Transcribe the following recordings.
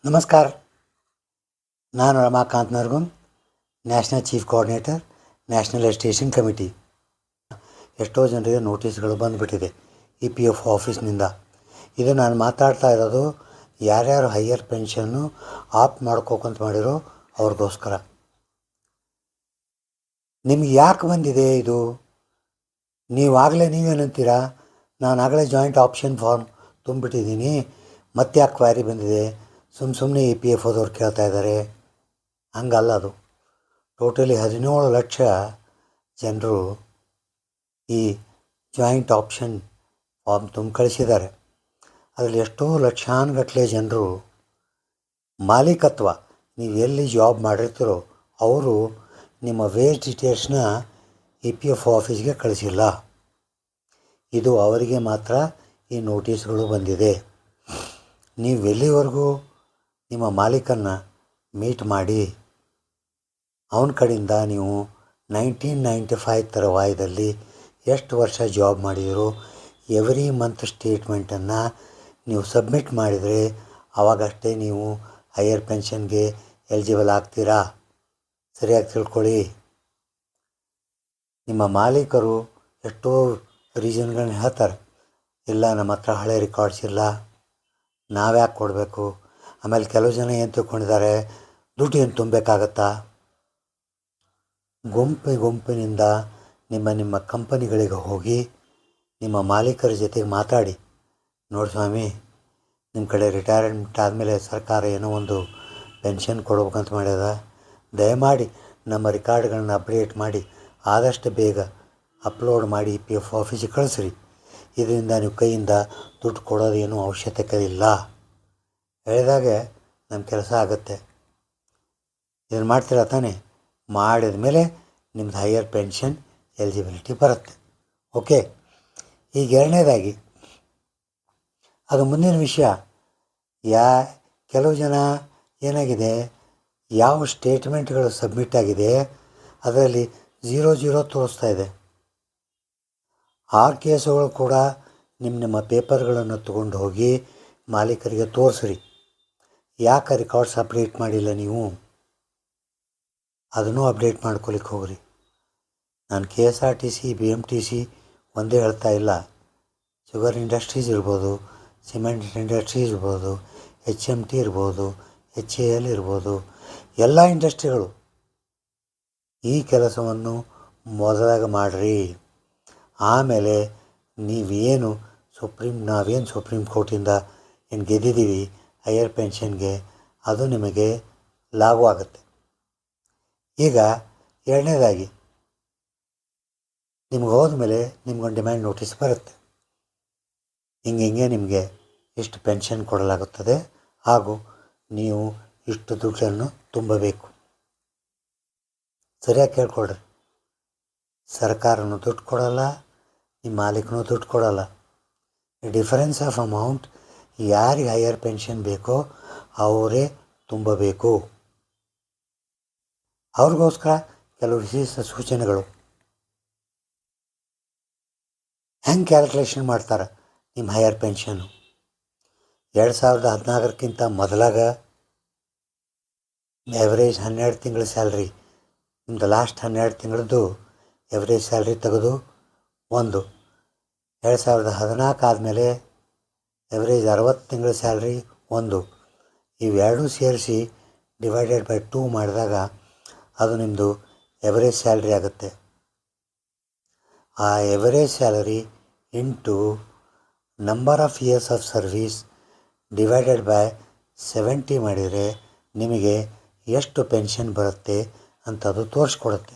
ನಮಸ್ಕಾರ. ನಾನು Ramakant Nargun, national chief coordinator, national education committee. ಎಷ್ಟೋ ಜನರಿಗೆ ನೋಟಿಸ್ಗಳು ಬಂದುಬಿಟ್ಟಿದೆ EPF ಆಫೀಸ್ನಿಂದ. ಇದು ನಾನು ಮಾತಾಡ್ತಾ ಇರೋದು ಯಾರ್ಯಾರು ಹೈಯರ್ ಪೆನ್ಷನ್ನು ಆಪ್ ಮಾಡ್ಕೋಕಂತ ಮಾಡಿರೋ ಅವ್ರಿಗೋಸ್ಕರ. ನಿಮ್ಗೆ ಯಾಕೆ ಬಂದಿದೆ ಇದು? ನೀವೇನಂತೀರಾ, ನಾನು ಆಗಲೇ ಜಾಯಿಂಟ್ ಆಪ್ಷನ್ ಫಾರ್ಮ್ ತುಂಬಿಟ್ಟಿದ್ದೀನಿ, ಮತ್ತೆ ಯಾಕೆ ಕ್ವಾರಿ ಬಂದಿದೆ? ಸುಮ್ಮನೆ EPF ಅವ್ರು ಕೇಳ್ತಾ ಇದ್ದಾರೆ. ಹಂಗಲ್ಲ, ಅದು ಟೋಟಲಿ 17 ಲಕ್ಷ ಜನರು ಈ ಜಾಯಿಂಟ್ ಆಪ್ಷನ್ ಫಾರ್ಮ್ ತುಂಬ ಕಳಿಸಿದ್ದಾರೆ. ಅದರಲ್ಲಿ ಎಷ್ಟೋ ಲಕ್ಷಾನುಗಟ್ಟಲೆ ಜನರು ಮಾಲೀಕತ್ವ, ನೀವು ಎಲ್ಲಿ ಜಾಬ್ ಮಾಡಿರ್ತೀರೋ ಅವರು ನಿಮ್ಮ ವೇಜ್ ಡೀಟೇಲ್ಸ್ನ EPF ಆಫೀಸ್ಗೆ ಕಳಿಸಿಲ್ಲ. ಇದು ಅವರಿಗೆ ಮಾತ್ರ ಈ ನೋಟಿಸ್ಗಳು ಬಂದಿದೆ. ನೀವು ಎಲ್ಲಿವರೆಗೂ ನಿಮ್ಮ ಮಾಲೀಕನ್ನು ಮೀಟ್ ಮಾಡಿ ಅವನ ಕಡೆಯಿಂದ ನೀವು 1995 ತರುವಾಯದಲ್ಲಿ ಎಷ್ಟು ವರ್ಷ ಜಾಬ್ ಮಾಡಿದಿರೋ ಎವ್ರಿ ಮಂತ್ ಸ್ಟೇಟ್ಮೆಂಟನ್ನು ನೀವು ಸಬ್ಮಿಟ್ ಮಾಡಿದರೆ ಆವಾಗಷ್ಟೇ ನೀವು ಹೈಯರ್ ಪೆನ್ಷನ್ಗೆ ಎಲಿಜಿಬಲ್ ಆಗ್ತೀರಾ. ಸರಿಯಾಗಿ ತಿಳ್ಕೊಳ್ಳಿ. ನಿಮ್ಮ ಮಾಲೀಕರು ಎಷ್ಟೋ ರೀಸನ್ಗಳನ್ನ ಹೇಳ್ತಾರೆ, ಇಲ್ಲ ನಮ್ಮ ಹತ್ರ ಹಳೆ ರೆಕಾರ್ಡ್ಸ್ ಇಲ್ಲ, ನಾವ್ಯಾಕೆ ಕೊಡಬೇಕು. ಆಮೇಲೆ ಕೆಲವು ಜನ ಏನು ತಿಳ್ಕೊಂಡಿದ್ದಾರೆ, ದುಡ್ಡು ಏನು ತುಂಬಬೇಕಾಗತ್ತಾ? ಗುಂಪಿನಿಂದ ನಿಮ್ಮ ಕಂಪನಿಗಳಿಗೆ ಹೋಗಿ ನಿಮ್ಮ ಮಾಲೀಕರ ಜೊತೆಗೆ ಮಾತಾಡಿ, ನೋಡಿ ಸ್ವಾಮಿ, ನಿಮ್ಮ ಕಡೆ ರಿಟೈರ್ಮೆಂಟ್ ಆದಮೇಲೆ ಸರ್ಕಾರ ಏನೋ ಒಂದು ಪೆನ್ಷನ್ ಕೊಡ್ಬೇಕಂತ ಮಾಡ್ಯದ, ದಯಮಾಡಿ ನಮ್ಮ ರೆಕಾರ್ಡ್ಗಳನ್ನ ಅಪ್ಡೇಟ್ ಮಾಡಿ ಆದಷ್ಟು ಬೇಗ ಅಪ್ಲೋಡ್ ಮಾಡಿ EPF ಆಫೀಸಿಗೆ ಕಳಿಸ್ರಿ. ಇದರಿಂದ ನೀವು ಕೈಯಿಂದ ದುಡ್ಡು ಕೊಡೋದೇನೂ ಅವಶ್ಯಕತೆ ಇಲ್ಲ. ಹೇಳಿದಾಗೆ ನಮ್ಮ ಕೆಲಸ ಆಗುತ್ತೆ. ಇದನ್ನು ಮಾಡ್ತೀರಾ ತಾನೇ? ಮಾಡಿದ ಮೇಲೆ ನಿಮ್ಮದು ಹೈಯರ್ ಪೆನ್ಷನ್ ಎಲಿಜಿಬಿಲಿಟಿ ಬರುತ್ತೆ. ಓಕೆ. ಈಗ ಎರಡನೇದಾಗಿ ಅದು ಮುಂದಿನ ವಿಷಯ. ಕೆಲವು ಜನ ಏನಾಗಿದೆ, ಯಾವ ಸ್ಟೇಟ್ಮೆಂಟ್ಗಳು ಸಬ್ಮಿಟ್ ಆಗಿದೆ ಅದರಲ್ಲಿ 00 ತೋರಿಸ್ತಾ ಇದೆ. ಆ ಕೇಸುಗಳು ಕೂಡ ನಿಮ್ಮ ಪೇಪರ್ಗಳನ್ನು ತೊಗೊಂಡು ಹೋಗಿ ಮಾಲೀಕರಿಗೆ ತೋರಿಸ್ರಿ. ಯಾಕೆ ರೆಕಾರ್ಡ್ಸ್ ಅಪ್ಡೇಟ್ ಮಾಡಿಲ್ಲ ನೀವು? ಅದನ್ನು ಅಪ್ಡೇಟ್ ಮಾಡ್ಕೊಲಿಕ್ಕೆ ಹೋಗ್ರಿ. ನಾನು KSRTC BMTC ಒಂದೇ ಹೇಳ್ತಾ ಇಲ್ಲ. ಶುಗರ್ ಇಂಡಸ್ಟ್ರೀಸ್ ಇರ್ಬೋದು, ಸಿಮೆಂಟ್ ಇಂಡಸ್ಟ್ರೀಸ್ ಇರ್ಬೋದು, HMT ಇರ್ಬೋದು, HAL ಇರ್ಬೋದು, ಎಲ್ಲ ಇಂಡಸ್ಟ್ರಿಗಳು ಈ ಕೆಲಸವನ್ನು ಮೊದಲಾಗ ಮಾಡಿರಿ. ಆಮೇಲೆ ನಾವೇನು ಸುಪ್ರೀಂ ಕೋರ್ಟಿಂದ ಏನು ಗೆದ್ದಿದ್ದೀವಿ ಹೈಯರ್ ಪೆನ್ಷನ್ಗೆ, ಅದು ನಿಮಗೆ ಲಾಗು ಆಗುತ್ತೆ. ಈಗ ಎರಡನೇದಾಗಿ ನಿಮ್ಗೆ ಹೋದ್ಮೇಲೆ ನಿಮ್ಗೊಂದು ಡಿಮ್ಯಾಂಡ್ ನೋಟಿಸ್ ಬರುತ್ತೆ. ಹಿಂಗೆ ನಿಮಗೆ ಇಷ್ಟು ಪೆನ್ಷನ್ ಕೊಡಲಾಗುತ್ತದೆ ಹಾಗೂ ನೀವು ಇಷ್ಟು ದುಡ್ಡನ್ನು ತುಂಬಬೇಕು. ಸರಿಯಾಗಿ ಕೇಳ್ಕೊಳ್ರಿ. ಸರ್ಕಾರನೂ ದುಡ್ಡು ಕೊಡಲ್ಲ, ನಿಮ್ಮ ಮಾಲೀಕನೂ ದುಡ್ಡು ಕೊಡಲ್ಲ. ಡಿಫರೆನ್ಸ್ ಆಫ್ ಅಮೌಂಟ್ ಯಾರಿಗೆ ಹೈಯರ್ ಪೆನ್ಷನ್ ಬೇಕೋ ಅವರೇ ತುಂಬಬೇಕು. ಅವ್ರಿಗೋಸ್ಕರ ಕೆಲವು ವಿಶೇಷ ಸೂಚನೆಗಳು. ಹೆಂಗೆ ಕ್ಯಾಲ್ಕುಲೇಷನ್ ಮಾಡ್ತಾರೆ ನಿಮ್ಮ ಹೈಯರ್ ಪೆನ್ಷನ್ನು? 2014ಕ್ಕಿಂತ ಮೊದಲಾಗ ಎವರೇಜ್ 12 ತಿಂಗಳ ಸ್ಯಾಲ್ರಿ, ನಿಮ್ಮದು ಲಾಸ್ಟ್ 12 ತಿಂಗಳದ್ದು ಎವರೇಜ್ ಸ್ಯಾಲ್ರಿ ತೆಗೆದು 2014 ಆದಮೇಲೆ ಎವರೇಜ್ 60 ತಿಂಗಳ ಸ್ಯಾಲ್ರಿ 1, ಇವೆರಡೂ ಸೇರಿಸಿ ಡಿವೈಡೆಡ್ ಬೈ 2 ಮಾಡಿದಾಗ ಅದು ನಿಮ್ಮದು ಎವರೇಜ್ ಸ್ಯಾಲ್ರಿ ಆಗುತ್ತೆ. ಆ average salary into number of years of service divided by 70 ಮಾಡಿದರೆ ನಿಮಗೆ ಎಷ್ಟು ಪೆನ್ಷನ್ ಬರುತ್ತೆ ಅಂತ ಅದು ತೋರಿಸ್ಕೊಡುತ್ತೆ.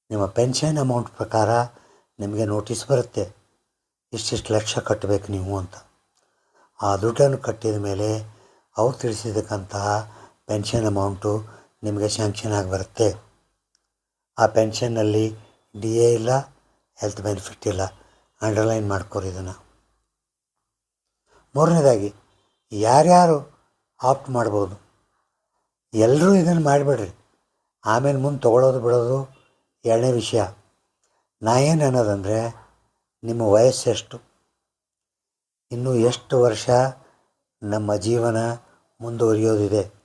ನಿಮ್ಮ ಪೆನ್ಷನ್ ಅಮೌಂಟ್ ಪ್ರಕಾರ ನಿಮಗೆ ನೋಟಿಸ್ ಬರುತ್ತೆ, ಇಷ್ಟಿಷ್ಟು ಲಕ್ಷ ಕಟ್ಟಬೇಕು ನೀವು ಅಂತ. ಆ ದುಡ್ಡನ್ನು ಕಟ್ಟಿದ ಮೇಲೆ ಅವ್ರು ತಿಳಿಸಿದ್ದಕ್ಕಂತಹ ಪೆನ್ಷನ್ ಅಮೌಂಟು ನಿಮಗೆ ಸ್ಯಾಂಕ್ಷನ್ ಆಗಿ ಬರುತ್ತೆ. ಆ ಪೆನ್ಷನ್ನಲ್ಲಿ DA ಇಲ್ಲ, ಹೆಲ್ತ್ ಬೆನಿಫಿಟ್ ಇಲ್ಲ. ಅಂಡರ್ಲೈನ್ ಮಾಡ್ಕೊರಿ ಇದನ್ನು. ಮೂರನೇದಾಗಿ ಯಾರ್ಯಾರು ಆಪ್ಟ್ ಮಾಡ್ಬೋದು? ಎಲ್ಲರೂ ಇದನ್ನು ಮಾಡಿಬಿಡ್ರಿ. ಆಮೇಲೆ ಮುಂದೆ ತೊಗೊಳೋದು ಬಿಡೋದು ಎರಡನೇ ವಿಷಯ. ನಾ ಏನು ಅನ್ನೋದಂದರೆ, ನಿಮ್ಮ ವಯಸ್ಸೆಷ್ಟು, ಇನ್ನೂ ಎಷ್ಟು ವರ್ಷ ನಮ್ಮ ಜೀವನ ಮುಂದುವರಿಯೋದಿದೆ.